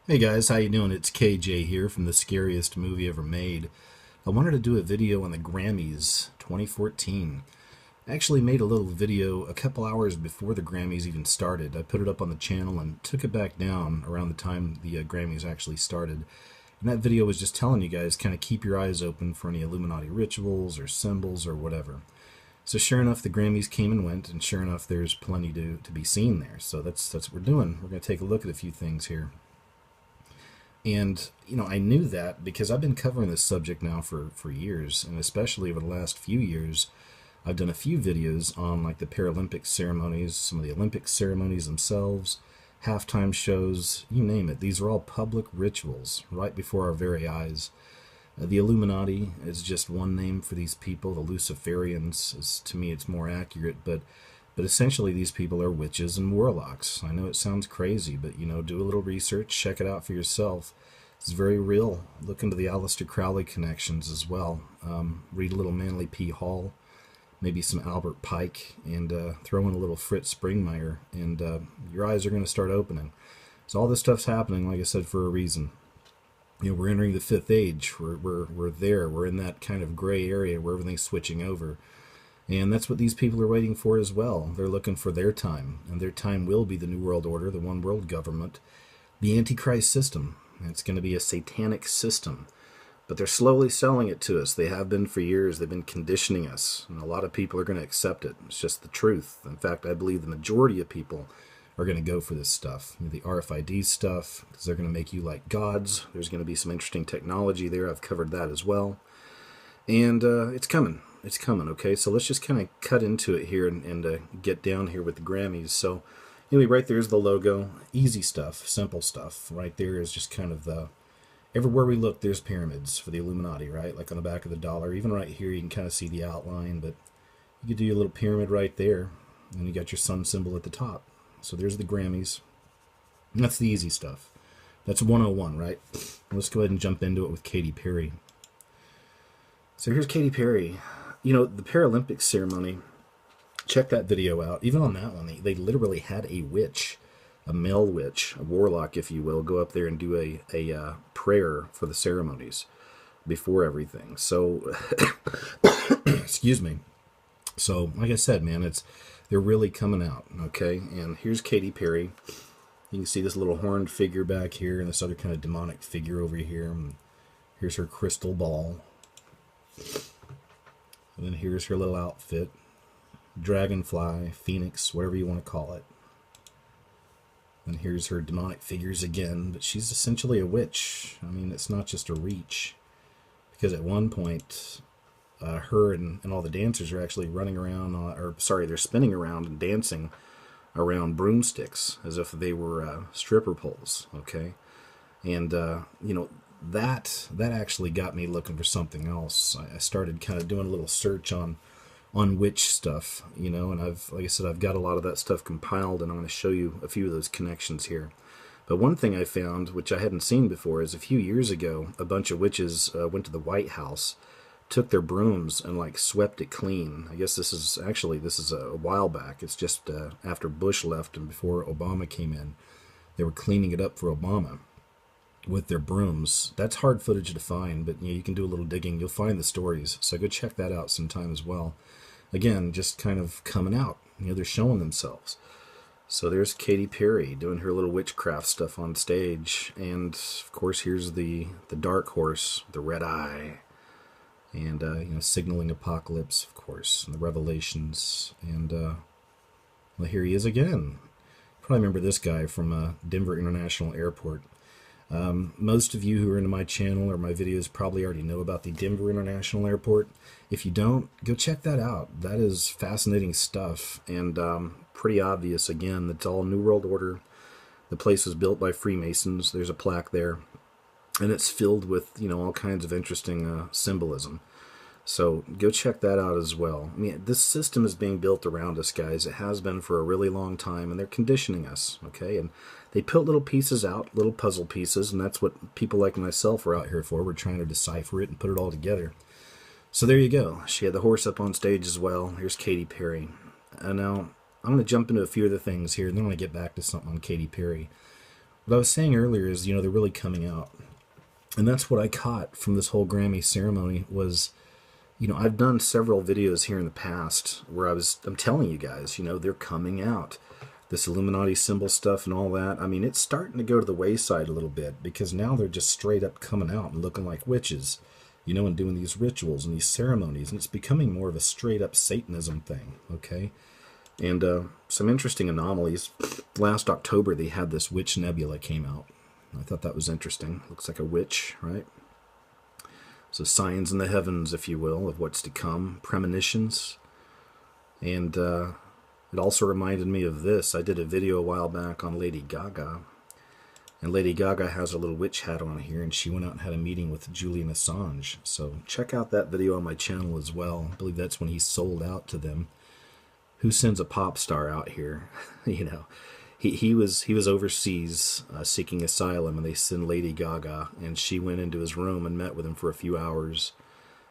Hey guys, how you doing? It's KJ here from the scariest movie ever made. I wanted to do a video on the Grammys 2014. I actually made a little video a couple hours before the Grammys even started. I put it up on the channel and took it back down around the time the Grammys actually started. And that video was just telling you guys kind of keep your eyes open for any Illuminati rituals or symbols or whatever. So sure enough, the Grammys came and went, and sure enough, there's plenty to be seen there. So that's what we're doing. We're going to take a look at a few things here. And, I knew that because I've been covering this subject now for years, and especially over the last few years, I've done a few videos on like the Paralympic ceremonies, some of the Olympic ceremonies themselves, halftime shows, you name it. These are all public rituals right before our very eyes. The Illuminati is just one name for these people. The Luciferians, to me, it's more accurate, but essentially, these people are witches and warlocks. I know it sounds crazy, but do a little research, check it out for yourself. It's very real. Look into the Aleister Crowley connections as well. Read a little Manly P. Hall, maybe some Albert Pike, and throw in a little Fritz Springmeier, and your eyes are going to start opening. So all this stuff's happening, like I said, for a reason. We're entering the fifth age. We're there. We're in that kind of gray area where everything's switching over. And that's what these people are waiting for as well. They're looking for their time, and their time will be the New World Order, the One World Government, the Antichrist system. It's going to be a satanic system. But they're slowly selling it to us. They have been for years. They've been conditioning us, and a lot of people are going to accept it. It's just the truth. In fact, I believe the majority of people are going to go for this stuff. The RFID stuff, because they're going to make you like gods. There's going to be some interesting technology there. I've covered that as well. And it's coming. It's coming, okay? So let's just kind of cut into it here and get down here with the Grammys. So anyway, right there's the logo. Easy stuff, simple stuff. Right there is just kind of the... Everywhere we look, there's pyramids for the Illuminati, right? Like on the back of the dollar. Even right here, you can kind of see the outline, but you could do your little pyramid right there, and you got your sun symbol at the top. So there's the Grammys. And that's the easy stuff. That's 101, right? Let's go ahead and jump into it with Katy Perry. So here's Katy Perry. The Paralympic ceremony, check that video out. Even on that one, they literally had a witch, a male witch, a warlock, if you will, go up there and do a prayer for the ceremonies before everything. So, excuse me. So, like I said, man, they're really coming out, okay? And here's Katy Perry. You can see this little horned figure back here and this other kind of demonic figure over here. And here's her crystal ball. And then here's her little outfit. Dragonfly, Phoenix, whatever you want to call it. And here's her demonic figures again. But she's essentially a witch. I mean, it's not just a reach. Because at one point, her and all the dancers are actually running around, they're spinning around and dancing around broomsticks as if they were stripper poles, okay? And, that actually got me looking for something else. I started kind of doing a little search on witch stuff, and like I said, I've got a lot of that stuff compiled, and I'm going to show you a few of those connections here. But one thing I found, which I hadn't seen before, is a few years ago, a bunch of witches went to the White House, took their brooms and like swept it clean. I guess this is a while back. It's just after Bush left and before Obama came in. They were cleaning it up for Obama with their brooms. That's hard footage to find, but you can do a little digging. You'll find the stories. So go check that out sometime as well. Again, just kind of coming out. They're showing themselves. So there's Katy Perry doing her little witchcraft stuff on stage. And, of course, here's the dark horse, the red eye. And, signaling apocalypse, of course, and the revelations. And, well, here he is again. Probably remember this guy from Denver International Airport. Most of you who are into my channel or my videos probably already know about the Denver International Airport. If you don't, go check that out. That is fascinating stuff, and pretty obvious, again, that's all New World Order. The place was built by Freemasons. There's a plaque there, and it's filled with, all kinds of interesting symbolism. So go check that out as well. I mean, this system is being built around us, guys. It has been for a really long time, and they're conditioning us, okay? And they put little pieces out, little puzzle pieces, and that's what people like myself are out here for. We're trying to decipher it and put it all together. So there you go. She had the horse up on stage as well. Here's Katy Perry. And now I'm going to jump into a few other things here, and then I'm going to get back to something on Katy Perry. What I was saying earlier is, they're really coming out. And that's what I caught from this whole Grammy ceremony was, I've done several videos here in the past where I'm telling you guys, they're coming out. This Illuminati symbol stuff and all that. I mean, it's starting to go to the wayside a little bit because now they're just straight up coming out and looking like witches, and doing these rituals and these ceremonies. And it's becoming more of a straight up Satanism thing, okay? And some interesting anomalies. Last October, they had this witch nebula came out. I thought that was interesting. Looks like a witch, right? So signs in the heavens, if you will, of what's to come, premonitions. And it also reminded me of this. I did a video a while back on Lady Gaga. And Lady Gaga has a little witch hat on here, and she went out and had a meeting with Julian Assange. So check out that video on my channel as well. I believe that's when he sold out to them. Who sends a pop star out here? He was overseas seeking asylum, and they sent Lady Gaga, and she went into his room and met with him for a few hours.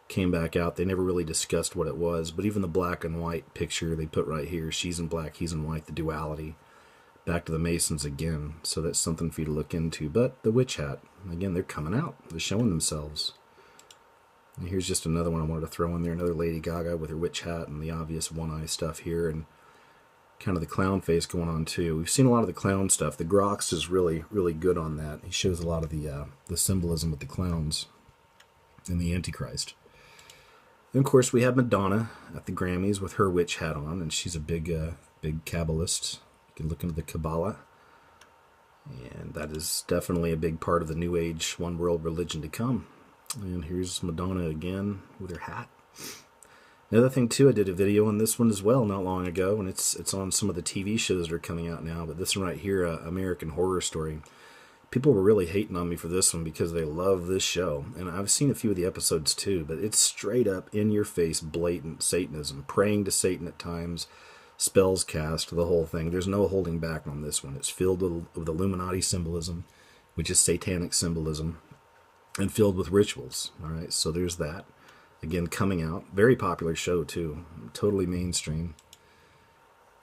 Came back out. They never really discussed what it was, but even the black and white picture they put right here, she's in black, he's in white, the duality. Back to the Masons again, so that's something for you to look into. But the witch hat, again, they're coming out. They're showing themselves. And here's just another one I wanted to throw in there, another Lady Gaga with her witch hat and the obvious one-eye stuff here, and kind of the clown face going on too. We've seen a lot of the clown stuff. The Grox is really, really good on that. He shows a lot of the symbolism with the clowns and the Antichrist. And of course, we have Madonna at the Grammys with her witch hat on, and she's a big Kabbalist. You can look into the Kabbalah, and that is definitely a big part of the New Age, one world religion to come. And here's Madonna again with her hat. Another thing too, I did a video on this one as well not long ago, and it's on some of the TV shows that are coming out now. But this one right here, American Horror Story. People were really hating on me for this one because they love this show. And I've seen a few of the episodes too, but it's straight up in your face, blatant Satanism. Praying to Satan at times, spells cast, the whole thing. There's no holding back on this one. It's filled with Illuminati symbolism, which is satanic symbolism, and filled with rituals. All right, so there's that. Again, coming out. Very popular show too. Totally mainstream.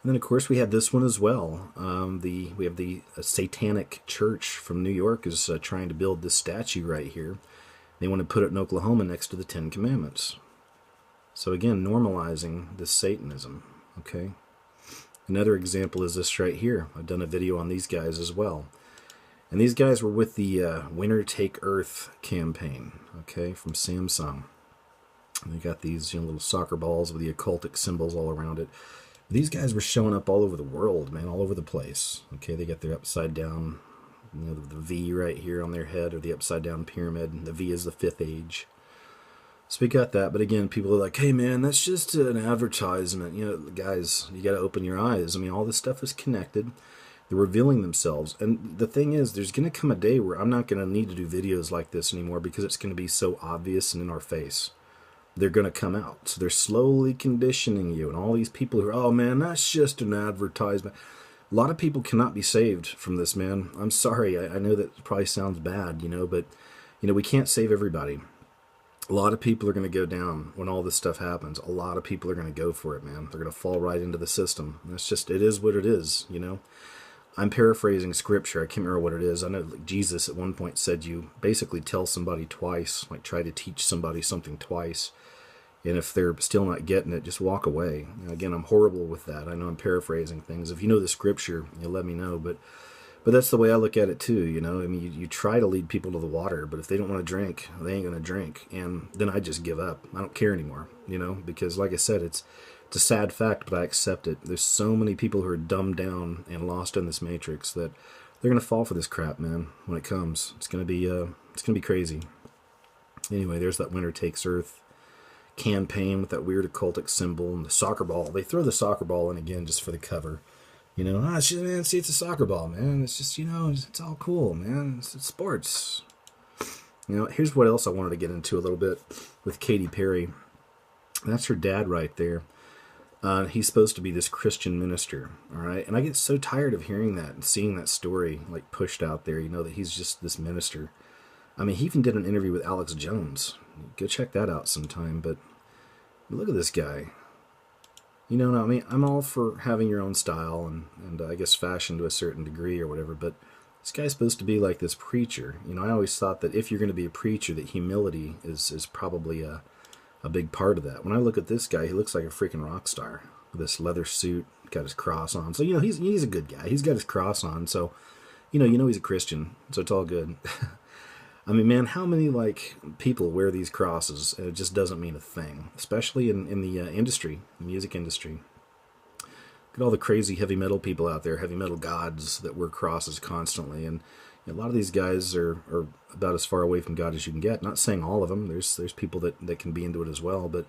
And then, of course, we had this one as well. We have the Satanic Church from New York is trying to build this statue right here. They want to put it in Oklahoma next to the Ten Commandments. So again, normalizing this Satanism. Okay. Another example is this right here. I've done a video on these guys as well. And these guys were with the Winner Take Earth campaign. Okay, from Samsung. And they got these little soccer balls with the occultic symbols all around it. These guys were showing up all over the world, man, all over the place. Okay, they got their upside down, the V right here on their head, or the upside down pyramid. And the V is the fifth age. So we got that, but again, people are like, hey man, that's just an advertisement. Guys, you got to open your eyes. I mean, all this stuff is connected. They're revealing themselves. And the thing is, there's going to come a day where I'm not going to need to do videos like this anymore because it's going to be so obvious and in our face. They're going to come out. So they're slowly conditioning you. And all these people who are, oh man, that's just an advertisement. A lot of people cannot be saved from this, man. I'm sorry. I know that probably sounds bad, but, we can't save everybody. A lot of people are going to go down when all this stuff happens. A lot of people are going to go for it, man. They're going to fall right into the system. That's just, it is what it is, I'm paraphrasing scripture. I can't remember what it is. I know Jesus at one point said you basically tell somebody twice, like try to teach somebody something twice. And if they're still not getting it, just walk away. Again, I'm horrible with that. I know I'm paraphrasing things. If you know the scripture, you'll let me know. But that's the way I look at it too. I mean, you try to lead people to the water, but if they don't want to drink, they ain't going to drink. And then I just give up. I don't care anymore, because like I said, it's a sad fact, but I accept it. There's so many people who are dumbed down and lost in this matrix that they're going to fall for this crap, man, when it comes. It's going to be crazy. Anyway, there's that Winner Takes Earth campaign with that weird occultic symbol and the soccer ball. They throw the soccer ball in again just for the cover. It's a soccer ball, man. It's just, it's all cool, man. It's sports. Here's what else I wanted to get into a little bit with Katy Perry. That's her dad right there. He's supposed to be this Christian minister, all right? And I get so tired of hearing that and seeing that story like pushed out there, that he's just this minister. I mean, he even did an interview with Alex Jones. Go check that out sometime. But look at this guy. I mean, I'm all for having your own style and I guess fashion to a certain degree or whatever, but This guy's supposed to be like this preacher. You know, I always thought that if you're going to be a preacher, that humility is probably a big part of that. When I look at this guy, he looks like a freaking rock star. With this leather suit, got his cross on. So, you know, he's a good guy. He's got his cross on, so, you know he's a Christian, so it's all good. I mean, man, how many, like, people wear these crosses, and it just doesn't mean a thing, especially in the industry, the music industry. Look at all the crazy heavy metal people out there, heavy metal gods that wear crosses constantly, and a lot of these guys are about as far away from God as you can get. Not saying all of them. There's people that can be into it as well, but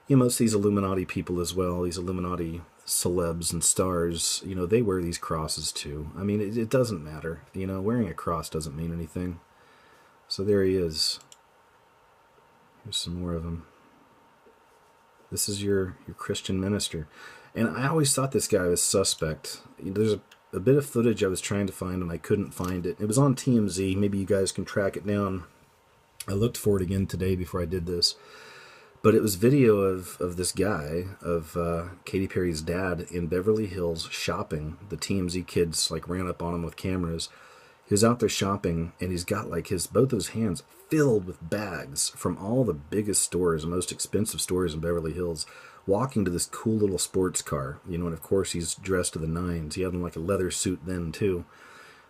you know, most of these Illuminati people as well, these Illuminati celebs and stars, you know, they wear these crosses too. I mean, it doesn't matter. You know, wearing a cross doesn't mean anything. So there he is. Here's some more of him. This is your Christian minister. And I always thought this guy was suspect. There's a bit of footage I was trying to find and I couldn't find it. It was on TMZ. Maybe you guys can track it down. I looked for it again today before I did this. But it was video of this guy, of Katy Perry's dad, in Beverly Hills shopping. The TMZ kids like ran up on him with cameras. He was out there shopping, and he's got like both of his hands filled with bags from all the biggest stores, the most expensive stores in Beverly Hills, walking to this cool little sports car. You know, and of course he's dressed to the nines. He had on like a leather suit then too.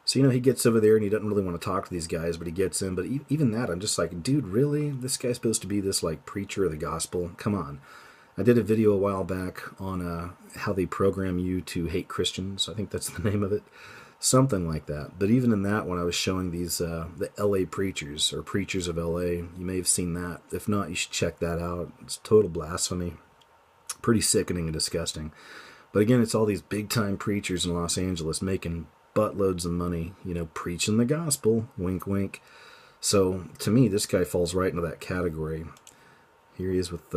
So, you know, he gets over there and he doesn't really want to talk to these guys, but he gets in. But even that, I'm just like, dude, really? This guy's supposed to be this, like, preacher of the gospel? Come on. I did a video a while back on how they program you to hate Christians. I think that's the name of it. Something like that. But even in that one, I was showing these, the LA preachers, or preachers of LA. You may have seen that. If not, you should check that out. It's total blasphemy. Pretty sickening and disgusting. But again, it's all these big-time preachers in Los Angeles making buttloads of money, you know, preaching the gospel, wink wink. So to me, this guy falls right into that category. Here he is with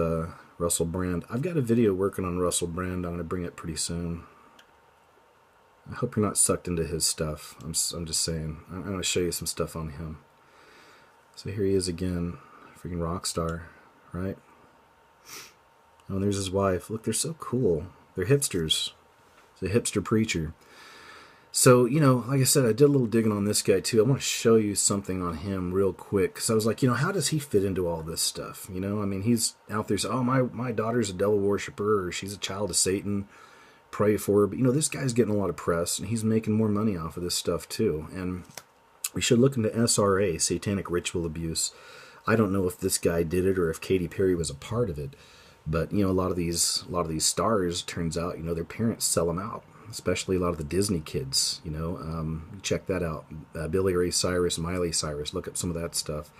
Russell Brand. I've got a video working on Russell Brand. I'm going to bring it pretty soon. I hope you're not sucked into his stuff. I'm just saying. I'm going to show you some stuff on him. So here he is again, freaking rock star, right? Oh, and there's his wife. Look, they're so cool. They're hipsters. He's a hipster preacher. So, you know, like I said, I did a little digging on this guy, too. I want to show you something on him real quick. Because I was like, you know, how does he fit into all this stuff? You know, I mean, he's out there saying, oh, my daughter's a devil worshiper, or she's a child of Satan. Pray for her. But, you know, this guy's getting a lot of press, and he's making more money off of this stuff, too. And we should look into SRA, satanic ritual abuse. I don't know if this guy did it or if Katy Perry was a part of it. But, you know, a lot of these stars, turns out, you know, their parents sell them out. Especially a lot of the Disney kids, you know. Check that out. Billy Ray Cyrus, Miley Cyrus. Look up some of that stuff.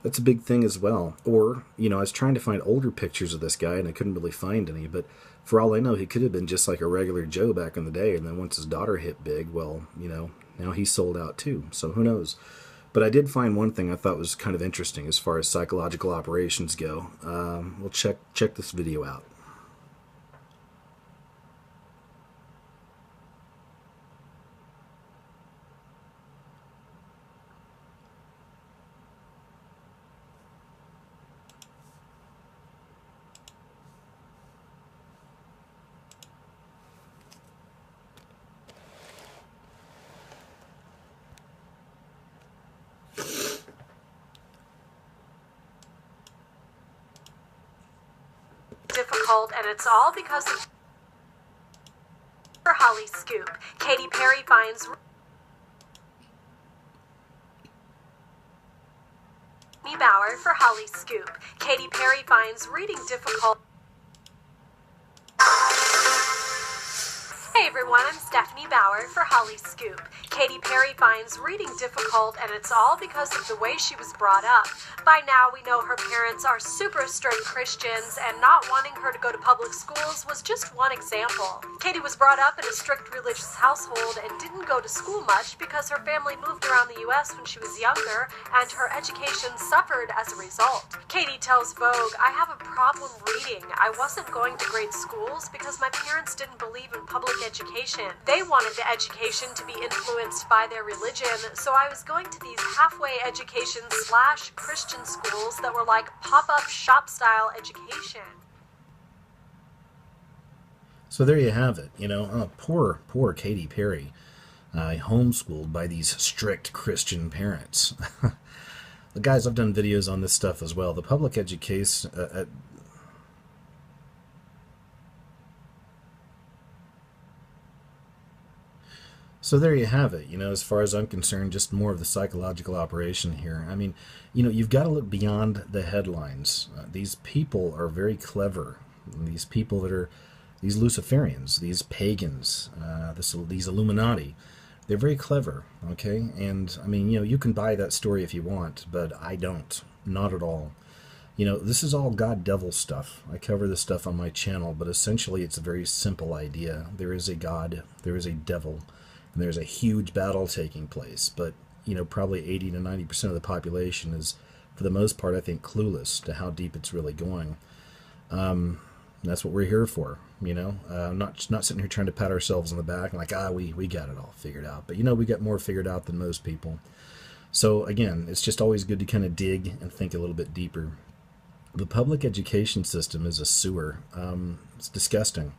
That's a big thing as well. Or, you know, I was trying to find older pictures of this guy, and I couldn't really find any. But for all I know, he could have been just like a regular Joe back in the day. And then once his daughter hit big, well, you know, now he's sold out too. So who knows? But I did find one thing I thought was kind of interesting as far as psychological operations go. We'll check this video out. Difficult, and it's all because of her Holly Scoop. Katy Perry finds me Bauer for Holly Scoop. Katy Perry finds reading difficult. Hey everyone, I'm Stephanie Bauer for Holly Scoop. Katy Perry finds reading difficult, and it's all because of the way she was brought up. By now, we know her parents are super strict Christians, and not wanting her to go to public schools was just one example. Katy was brought up in a strict religious household and didn't go to school much because her family moved around the U.S. when she was younger, and her education suffered as a result. Katy tells Vogue, I have a problem reading. I wasn't going to grade schools because my parents didn't believe in public education. They wanted the education to be influenced by their religion, so I was going to these halfway education / Christian schools that were like pop-up shop style education. So there you have it. You know, poor Katy Perry. homeschooled by these strict Christian parents. Guys, I've done videos on this stuff as well. The public education... So there you have it. As far as I'm concerned, just more of the psychological operation here. I mean, you've got to look beyond the headlines. These people are very clever. These people that are, these Luciferians, these pagans, these Illuminati, they're very clever, okay? And, I mean, you can buy that story if you want, but I don't. Not at all. This is all God-devil stuff. I cover this stuff on my channel, but essentially it's a very simple idea. There is a God, there is a devil, and there's a huge battle taking place, but probably 80 to 90% of the population is, for the most part, I think, clueless to how deep it's really going. That's what we're here for, not sitting here trying to pat ourselves on the back and like, we got it all figured out, but we got more figured out than most people. So again, it's just always good to kind of dig and think a little bit deeper. The public education system is a sewer. It's disgusting.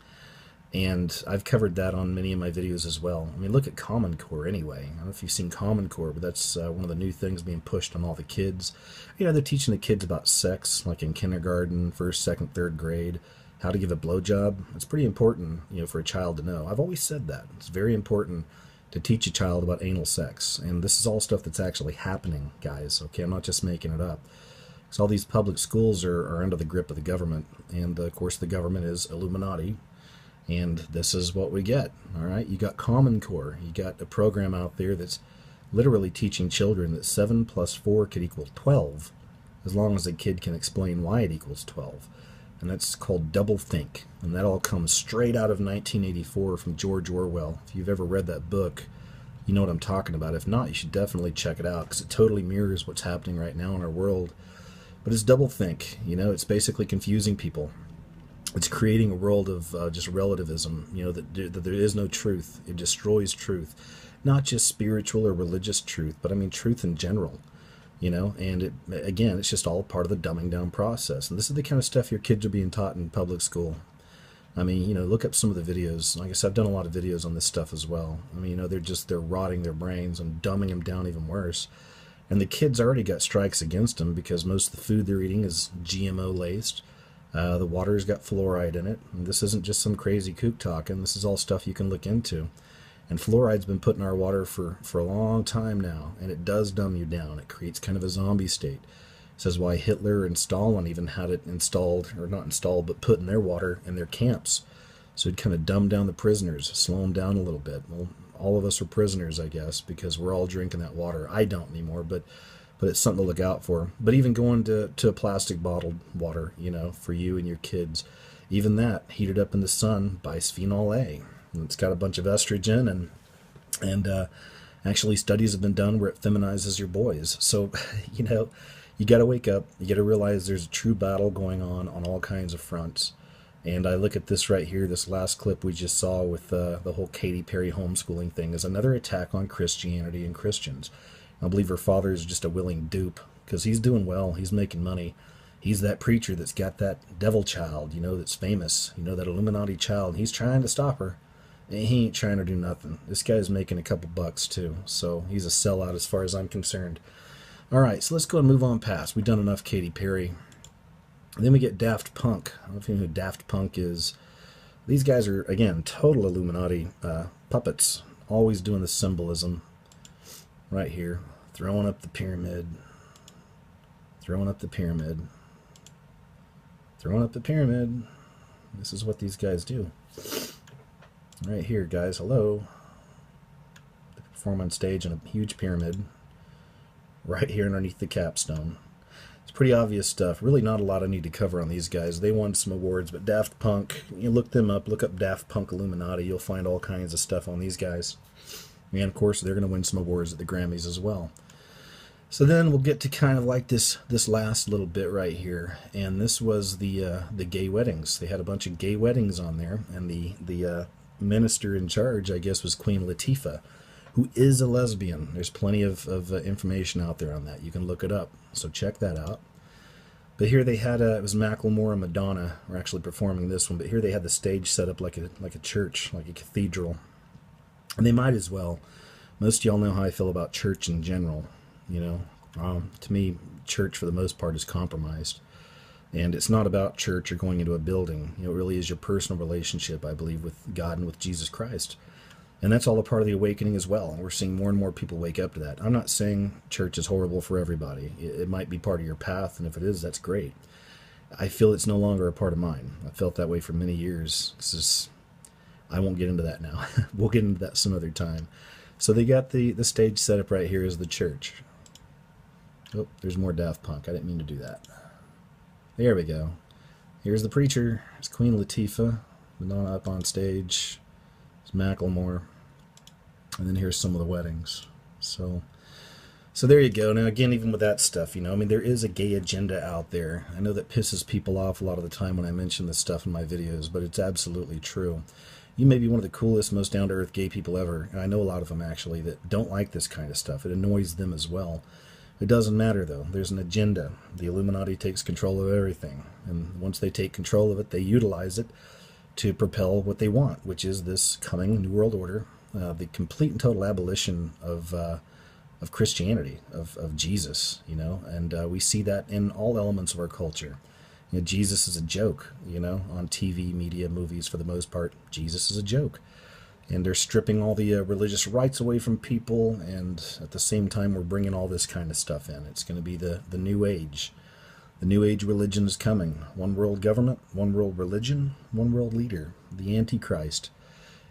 And I've covered that on many of my videos as well. I mean, look at Common Core anyway. I don't know if you've seen Common Core, but that's one of the new things being pushed on all the kids. They're teaching the kids about sex, like in kindergarten, first, second, third grade, how to give a blowjob. It's pretty important, for a child to know. I've always said that. It's very important to teach a child about anal sex. And this is all stuff that's actually happening, guys. Okay, I'm not just making it up. So all these public schools are under the grip of the government. And, of course, the government is Illuminati. And this is what we get, all right? You got Common Core. You got a program out there that's literally teaching children that 7 plus 4 could equal 12, as long as the kid can explain why it equals 12. And that's called doublethink. And that all comes straight out of 1984 from George Orwell. If you've ever read that book, you know what I'm talking about. If not, you should definitely check it out, because it totally mirrors what's happening right now in our world. But it's doublethink. It's basically confusing people. It's creating a world of just relativism, that there is no truth. It destroys truth. Not just spiritual or religious truth, but I mean truth in general, and again, it's just all part of the dumbing down process. And this is the kind of stuff your kids are being taught in public school. I mean, look up some of the videos. Like I said, I've done a lot of videos on this stuff as well. I mean, they're rotting their brains and dumbing them down even worse. And the kids already got strikes against them because most of the food they're eating is GMO laced. The water's got fluoride in it. And this isn't just some crazy kook talking. This is all stuff you can look into. And fluoride's been put in our water for a long time now, and it does dumb you down. It creates kind of a zombie state. This is why Hitler and Stalin even had it installed, or not installed, but put in their water in their camps. So it'd kind of dumb down the prisoners, slow them down a little bit. Well, all of us are prisoners, I guess, because we're all drinking that water. I don't anymore, but it's something to look out for. But even going to a plastic bottled water, for you and your kids, even that, heated up in the sun, bisphenol A. And it's got a bunch of estrogen, and actually studies have been done where it feminizes your boys. So, you got to wake up. You got to realize there's a true battle going on all kinds of fronts. And I look at this right here, this last clip we just saw with the whole Katy Perry homeschooling thing, is another attack on Christianity and Christians. I believe her father is just a willing dupe, because he's doing well, he's making money. He's that preacher that's got that devil child, that's famous, that Illuminati child. He's trying to stop her, and he ain't trying to do nothing. This guy's making a couple bucks too, so he's a sellout as far as I'm concerned. Alright, so let's go and move on past. We've done enough Katy Perry. And then we get Daft Punk. I don't know if you know who Daft Punk is. These guys are, again, total Illuminati puppets, always doing the symbolism. Right here, throwing up the pyramid, throwing up the pyramid, throwing up the pyramid. This is what these guys do. Right here, guys, hello. They perform on stage in a huge pyramid, right here underneath the capstone. It's pretty obvious stuff. Really not a lot I need to cover on these guys. They won some awards, but Daft Punk, you look them up, look up Daft Punk Illuminati, you'll find all kinds of stuff on these guys. And of course, they're going to win some awards at the Grammys as well. So then we'll get to kind of like this last little bit right here, and this was the gay weddings. They had a bunch of gay weddings on there, and the minister in charge, I guess, was Queen Latifah, who is a lesbian. There's plenty of information out there on that. You can look it up, so check that out. But here they had it was Macklemore and Madonna were actually performing this one. But here they had the stage set up like a church, like a cathedral. And they might as well. Most of y'all know how I feel about church in general. To me, church for the most part is compromised. And it's not about church or going into a building. It really is your personal relationship, I believe, with God and with Jesus Christ. And that's all a part of the awakening as well. We're seeing more and more people wake up to that. I'm not saying church is horrible for everybody. It might be part of your path, and if it is, that's great. I feel it's no longer a part of mine. I felt that way for many years. I won't get into that now. We'll get into that some other time. So they got the stage set up right here as the church. Oh, there's more Daft Punk. I didn't mean to do that. There we go. Here's the preacher. It's Queen Latifah. Madonna up on stage. It's Macklemore. And then here's some of the weddings. So there you go. Now, again, even with that stuff, there is a gay agenda out there. I know that pisses people off a lot of the time when I mention this stuff in my videos, but it's absolutely true. You may be one of the coolest, most down-to-earth gay people ever, and I know a lot of them, actually, that don't like this kind of stuff. It annoys them as well. It doesn't matter, though. There's an agenda. The Illuminati takes control of everything, and once they take control of it, they utilize it to propel what they want, which is this coming New World Order, the complete and total abolition of Christianity, of Jesus, and we see that in all elements of our culture. Jesus is a joke, on TV, media, movies, for the most part. Jesus is a joke. And they're stripping all the religious rights away from people, and at the same time we're bringing all this kind of stuff in. It's going to be the New Age. The New Age religion is coming. One world government, one world religion, one world leader. The Antichrist.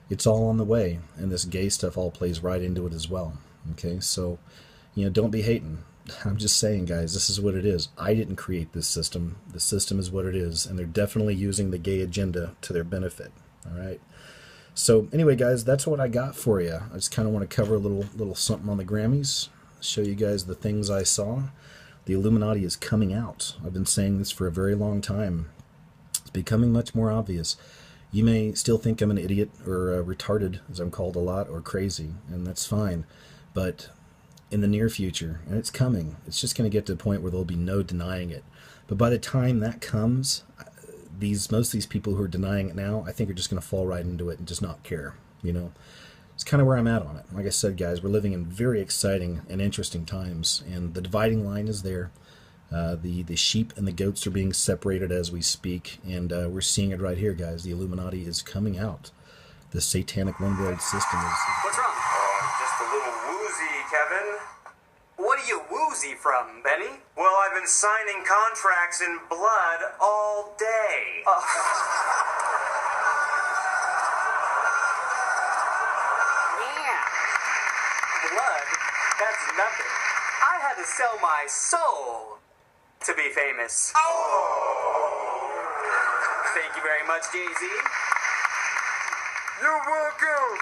It's all on the way, and this gay stuff all plays right into it as well. Okay, so, don't be hating. I'm just saying, guys, this is what it is. I didn't create this system. The system is what it is, and they're definitely using the gay agenda to their benefit. All right? So, anyway, guys, that's what I got for you. I just kind of want to cover a little something on the Grammys, show you guys the things I saw. The Illuminati is coming out. I've been saying this for a very long time. It's becoming much more obvious. You may still think I'm an idiot or retarded, as I'm called a lot, or crazy, and that's fine. But in the near future, and it's coming, it's just going to get to a point where there'll be no denying it. But by the time that comes, most of these people who are denying it now, I think are just going to fall right into it and just not care. It's kind of where I'm at on it. Like I said, guys, we're living in very exciting and interesting times, and the dividing line is there. The sheep and the goats are being separated as we speak, and we're seeing it right here, guys. The Illuminati is coming out. The satanic one world system is... What's wrong? Just a little woozy, Kevin. What are you woozy from, Benny? Well, I've been signing contracts in blood all day. Yeah. Blood? That's nothing. I had to sell my soul to be famous. Oh! Thank you very much, Jay-Z. You're welcome.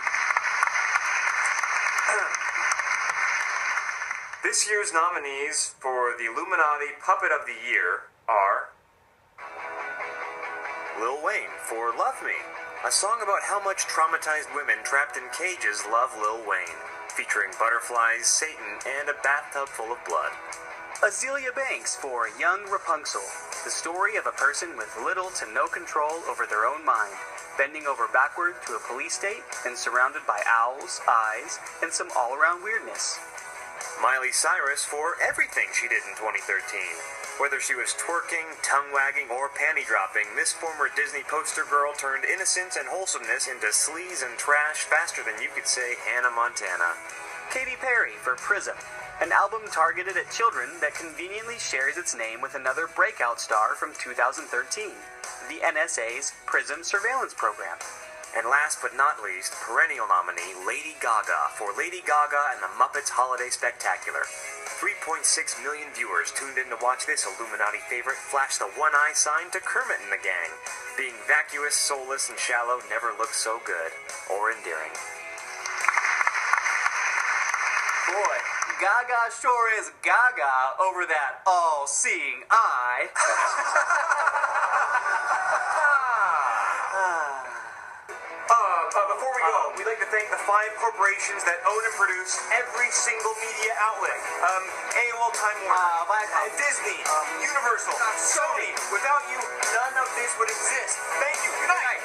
This year's nominees for the Illuminati Puppet of the Year are Lil Wayne for Love Me, a song about how much traumatized women trapped in cages love Lil Wayne, featuring butterflies, Satan, and a bathtub full of blood. Azealia Banks for Young Rapunzel, the story of a person with little to no control over their own mind, bending over backward to a police state and surrounded by owls, eyes, and some all-around weirdness. Miley Cyrus for everything she did in 2013. Whether she was twerking, tongue-wagging, or panty-dropping, this former Disney poster girl turned innocence and wholesomeness into sleaze and trash faster than you could say Hannah Montana. Katy Perry for Prism, an album targeted at children that conveniently shares its name with another breakout star from 2013, the NSA's Prism surveillance program. And last but not least, perennial nominee Lady Gaga for Lady Gaga and the Muppets Holiday Spectacular. 3.6 million viewers tuned in to watch this Illuminati favorite flash the one-eye sign to Kermit and the gang. Being vacuous, soulless, and shallow never looks so good or endearing. Boy, Gaga sure is Gaga over that all-seeing eye. Before we go, we'd like to thank the 5 corporations that own and produce every single media outlet. AOL Time Warner, Disney, Universal, Sony. Without you, none of this would exist. Thank you. Good night.